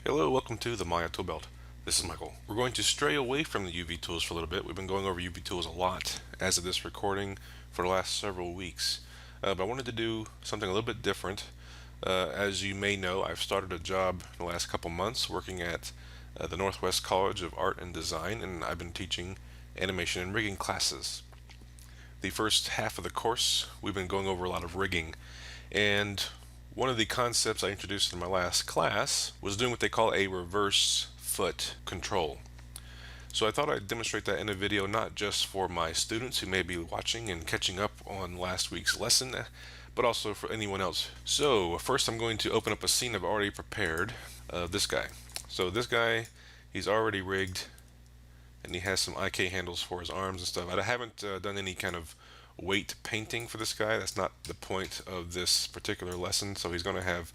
Hello, welcome to the Maya Toolbelt. This is Michael. We're going to stray away from the UV tools for a little bit. We've been going over UV tools a lot as of this recording for the last several weeks. But I wanted to do something a little bit different. As you may know, I've started a job in the last couple months working at the Northwest College of Art and Design, and I've been teaching animation and rigging classes. The first half of the course, we've been going over a lot of rigging, and one of the concepts I introduced in my last class was doing what they call a reverse foot control. So I thought I'd demonstrate that in a video, not just for my students who may be watching and catching up on last week's lesson, but also for anyone else. So first I'm going to open up a scene I've already prepared of this guy. So this guy, he's already rigged, and he has some IK handles for his arms and stuff. I haven't done any kind of weight painting for this guy. That's not the point of this particular lesson, so he's going to have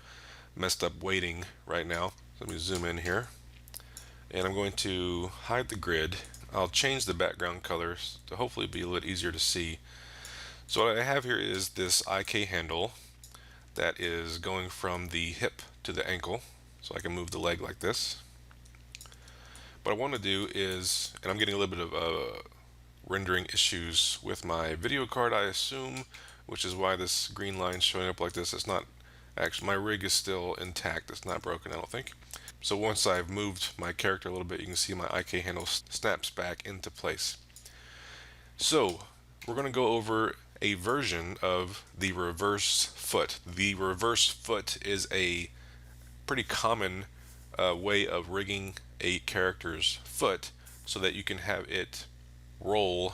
messed up weighting right now. So let me zoom in here, and I'm going to hide the grid. I'll change the background colors to hopefully be a little easier to see. So what I have here is this IK handle that is going from the hip to the ankle, so I can move the leg like this. What I want to do is, and I'm getting a little bit of rendering issues with my video card, I assume, which is why this green line is showing up like this. It's not actually, my rig is still intact. It's not broken, I don't think. So once I've moved my character a little bit, you can see my IK handle snaps back into place. So we're going to go over a version of the reverse foot. The reverse foot is a pretty common way of rigging a character's foot so that you can have it roll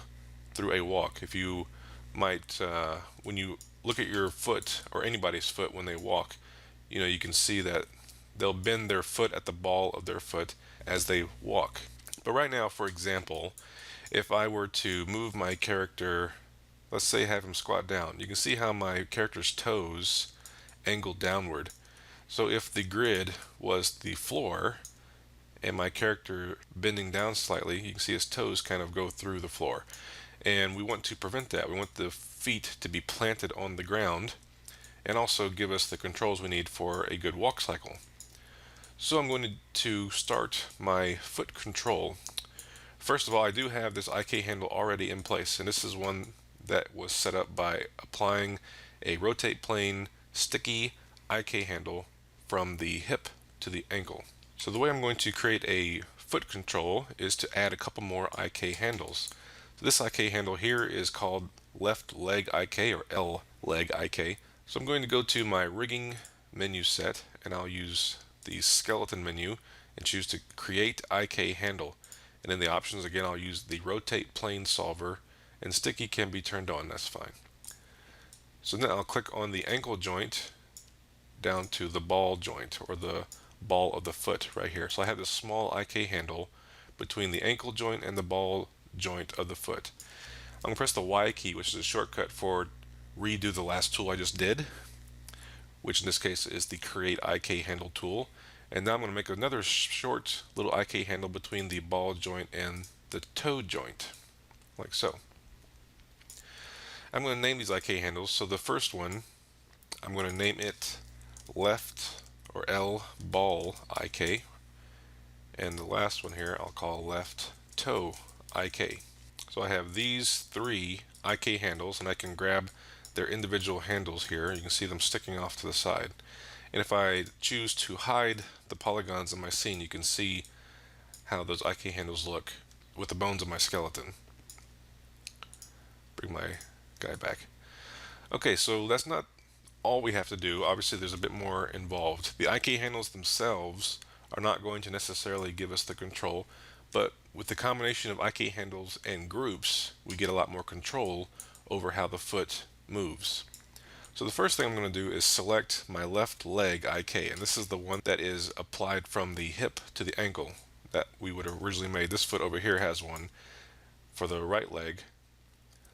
through a walk. If you might, when you look at your foot or anybody's foot when they walk, you can see that they'll bend their foot at the ball of their foot as they walk. But right now, for example, if I were to move my character, let's say have him squat down, you can see how my character's toes angle downward. So if the grid was the floor and my character bending down slightly, you can see his toes kind of go through the floor. And we want to prevent that. We want the feet to be planted on the ground and also give us the controls we need for a good walk cycle. So I'm going to start my foot control. First of all, I do have this IK handle already in place, and this is one that was set up by applying a rotate plane sticky IK handle from the hip to the ankle. So the way I'm going to create a foot control is to add a couple more IK handles. So this IK handle here is called left leg IK, or L leg IK. So I'm going to go to my rigging menu set, and I'll use the skeleton menu and choose to create IK handle. And in the options again, I'll use the rotate plane solver, and sticky can be turned on, that's fine. So then I'll click on the ankle joint down to the ball joint, or the ball of the foot right here. So I have this small IK handle between the ankle joint and the ball joint of the foot. I'm going to press the Y key, which is a shortcut for redo the last tool I just did, which in this case is the create IK handle tool. And now I'm going to make another short little IK handle between the ball joint and the toe joint, like so. I'm going to name these IK handles. So the first one, I'm going to name it left, or L ball IK, and the last one here I'll call left toe IK. So I have these three IK handles, and I can grab their individual handles here. You can see them sticking off to the side. And if I choose to hide the polygons in my scene, you can see how those IK handles look with the bones of my skeleton. Bring my guy back. Okay, so that's not all we have to do. Obviously there's a bit more involved. The IK handles themselves are not going to necessarily give us the control, but with the combination of IK handles and groups, we get a lot more control over how the foot moves. So the first thing I'm going to do is select my left leg IK, and this is the one that is applied from the hip to the ankle that we would have originally made. This foot over here has one for the right leg.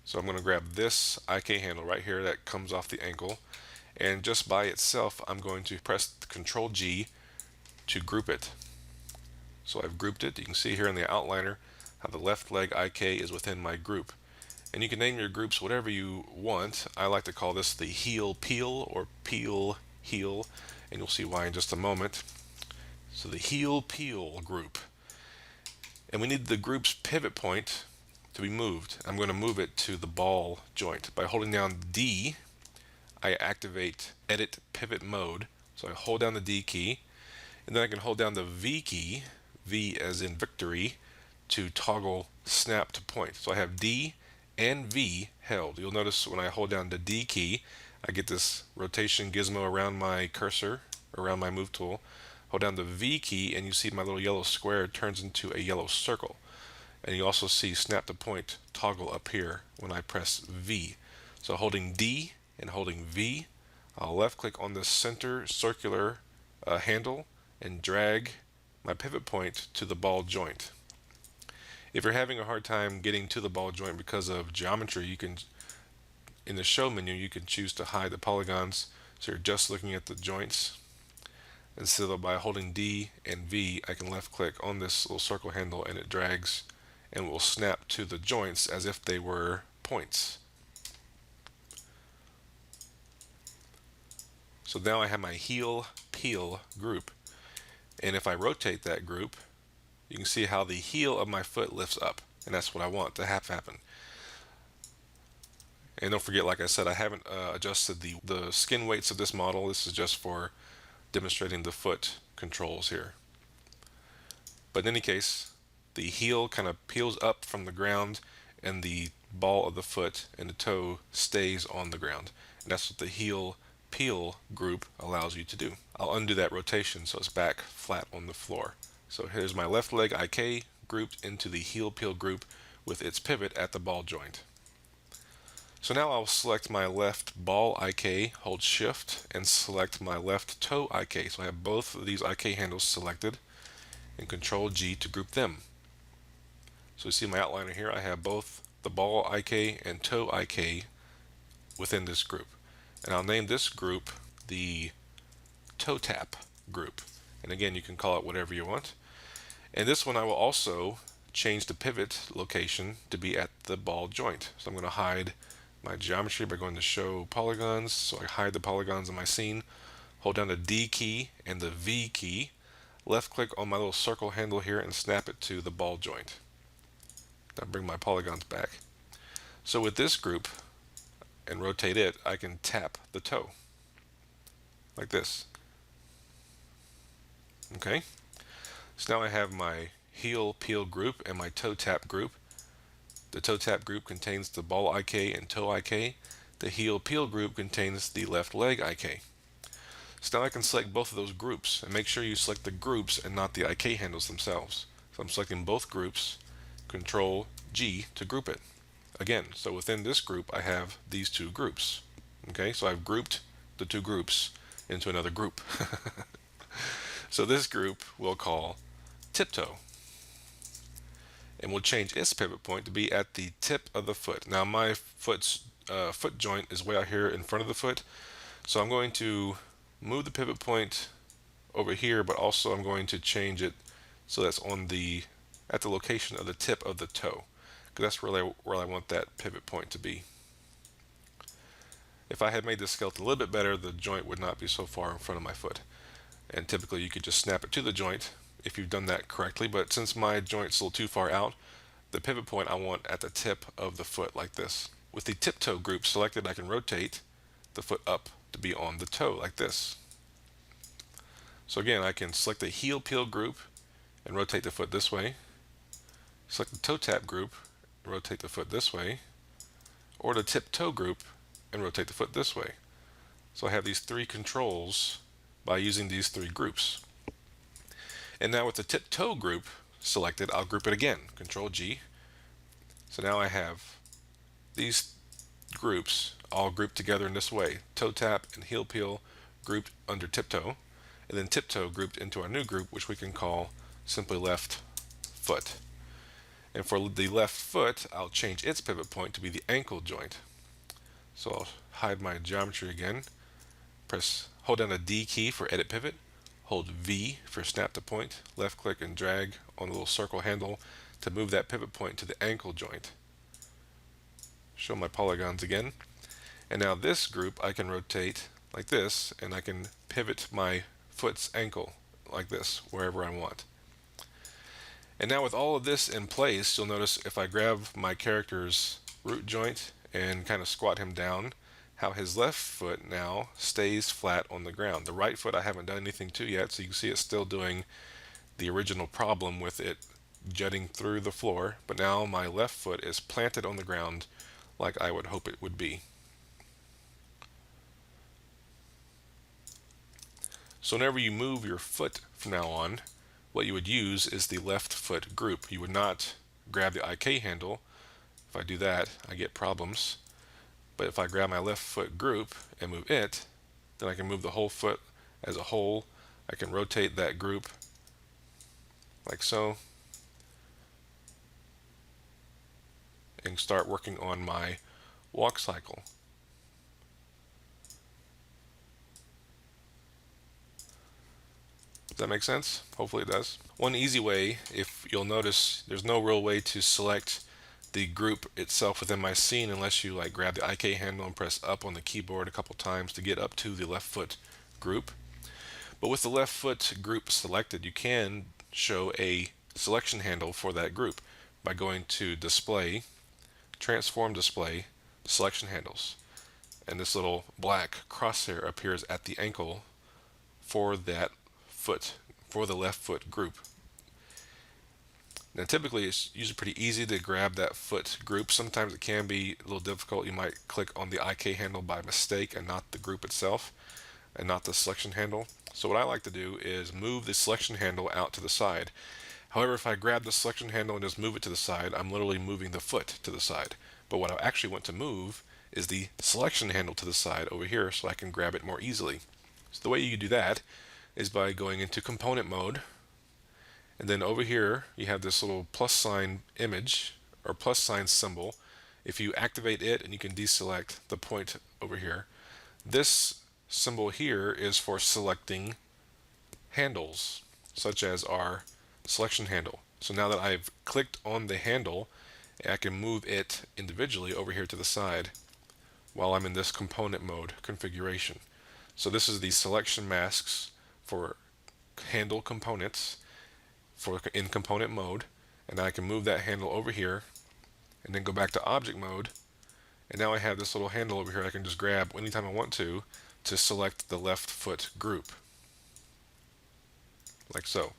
So I'm going to grab this IK handle right here that comes off the ankle, and just by itself I'm going to press Control G to group it. So I've grouped it. You can see here in the outliner how the left leg IK is within my group. And you can name your groups whatever you want. I like to call this the heel peel, or peel heel, and you'll see why in just a moment. So the heel peel group. And we need the group's pivot point to be moved. I'm going to move it to the ball joint. By holding down D, I activate edit pivot mode. So I hold down the D key, and then I can hold down the V key, V as in victory, to toggle snap to point. So I have D and V held. You'll notice when I hold down the D key, I get this rotation gizmo around my cursor, around my move tool. Hold down the V key and you see my little yellow square turns into a yellow circle. And you also see snap to point toggle up here when I press V. So holding D and holding V, I'll left click on the center circular handle and drag my pivot point to the ball joint. If you're having a hard time getting to the ball joint because of geometry, you can, in the show menu, you can choose to hide the polygons so you're just looking at the joints. Instead of by holding D and V, I can left click on this little circle handle and it drags and will snap to the joints as if they were points. So now I have my heel peel group. And if I rotate that group, you can see how the heel of my foot lifts up. And that's what I want to have happen. And don't forget, like I said, I haven't adjusted the skin weights of this model. This is just for demonstrating the foot controls here. But in any case, the heel kind of peels up from the ground and the ball of the foot and the toe stays on the ground. And that's what the heel peel group allows you to do. I'll undo that rotation so it's back flat on the floor. So here's my left leg IK grouped into the heel peel group with its pivot at the ball joint. So now I'll select my left ball IK, hold shift, and select my left toe IK. So I have both of these IK handles selected, and control G to group them. So you see my outliner here, I have both the ball IK and toe IK within this group. And I'll name this group the toe tap group. And again, you can call it whatever you want. And this one I will also change the pivot location to be at the ball joint. So I'm going to hide my geometry by going to show polygons. So I hide the polygons in my scene, hold down the D key and the V key, left click on my little circle handle here and snap it to the ball joint. Now bring my polygons back. So with this group and rotate it, I can tap the toe like this. Okay, so now I have my heel peel group and my toe tap group. The toe tap group contains the ball IK and toe IK. The heel peel group contains the left leg IK. So now I can select both of those groups, and make sure you select the groups and not the IK handles themselves. So I'm selecting both groups, control G to group it. Again, so within this group I have these two groups. Okay, so I've grouped the two groups into another group. So this group we'll call tiptoe. And we'll change its pivot point to be at the tip of the foot. Now my foot joint is way out here in front of the foot, so I'm going to move the pivot point over here, but also I'm going to change it so that's at the location of the tip of the toe, because that's really where I want that pivot point to be. If I had made this skeleton a little bit better, the joint would not be so far in front of my foot. And typically you could just snap it to the joint if you've done that correctly, but since my joint's a little too far out, the pivot point I want at the tip of the foot like this. With the tiptoe group selected, I can rotate the foot up to be on the toe like this. So again, I can select the heel peel group and rotate the foot this way, select the toe tap group and rotate the foot this way, or the tiptoe group and rotate the foot this way. So I have these three controls by using these three groups. And now with the tiptoe group selected, I'll group it again, control G. So now I have these groups all grouped together in this way, toe tap and heel peel grouped under tiptoe, and then tiptoe grouped into our new group, which we can call simply left foot. And for the left foot, I'll change its pivot point to be the ankle joint. So I'll hide my geometry again, hold down the D key for edit pivot, hold V for snap to point, left click and drag on the little circle handle to move that pivot point to the ankle joint. Show my polygons again. And now this group I can rotate like this, and I can pivot my foot's ankle like this wherever I want. And now with all of this in place, you'll notice if I grab my character's root joint and kind of squat him down, how his left foot now stays flat on the ground. The right foot I haven't done anything to yet, so you can see it's still doing the original problem with it jutting through the floor, but now my left foot is planted on the ground like I would hope it would be. So whenever you move your foot from now on, what you would use is the left foot group. You would not grab the IK handle. If I do that, I get problems. But if I grab my left foot group and move it, then I can move the whole foot as a whole. I can rotate that group like so, and start working on my walk cycle. Does that make sense? Hopefully it does. One easy way, if you'll notice, there's no real way to select the group itself within my scene unless you like grab the IK handle and press up on the keyboard a couple times to get up to the left foot group. But with the left foot group selected, you can show a selection handle for that group by going to Display, Transform Display, Selection Handles. And this little black crosshair appears at the ankle for that foot, for the left foot group. Now typically it's usually pretty easy to grab that foot group. Sometimes it can be a little difficult. You might click on the IK handle by mistake and not the group itself and not the selection handle. So what I like to do is move the selection handle out to the side. However, if I grab the selection handle and just move it to the side, I'm literally moving the foot to the side. But what I actually want to move is the selection handle to the side over here so I can grab it more easily. So the way you do that is by going into component mode, and then over here you have this little plus sign image or plus sign symbol. If you activate it, and you can deselect the point over here, this symbol here is for selecting handles such as our selection handle. So now that I've clicked on the handle, I can move it individually over here to the side while I'm in this component mode configuration. So this is the selection masks for handle components in component mode, and I can move that handle over here and then go back to object mode, and now I have this little handle over here I can just grab anytime I want to select the left foot group like so.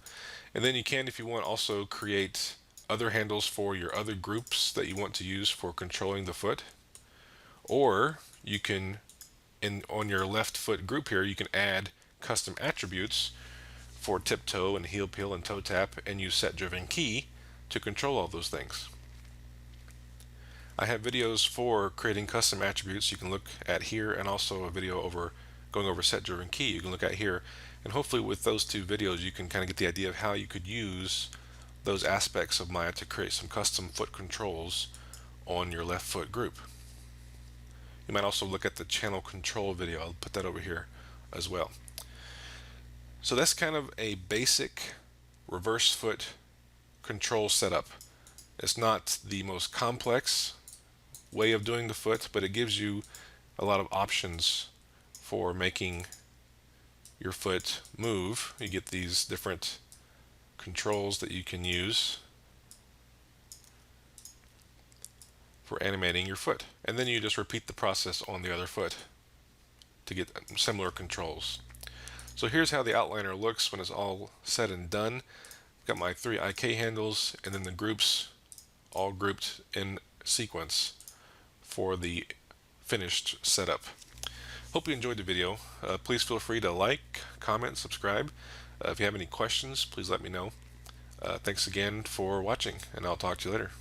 And then you can, if you want, also create other handles for your other groups that you want to use for controlling the foot, or you can, on your left foot group here, you can add custom attributes for tiptoe and heel peel and toe tap, and use set driven key to control all those things. I have videos for creating custom attributes you can look at here, and also a video going over set driven key you can look at here. And hopefully with those two videos you can kind of get the idea of how you could use those aspects of Maya to create some custom foot controls on your left foot group. You might also look at the channel control video. I'll put that over here as well. So that's kind of a basic reverse foot control setup. It's not the most complex way of doing the foot, but it gives you a lot of options for making your foot move. You get these different controls that you can use for animating your foot, and then you just repeat the process on the other foot to get similar controls. So here's how the outliner looks when it's all said and done. I've got my 3 IK handles and then the groups all grouped in sequence for the finished setup. Hope you enjoyed the video. Please feel free to like, comment, subscribe. If you have any questions, please let me know. Thanks again for watching, and I'll talk to you later.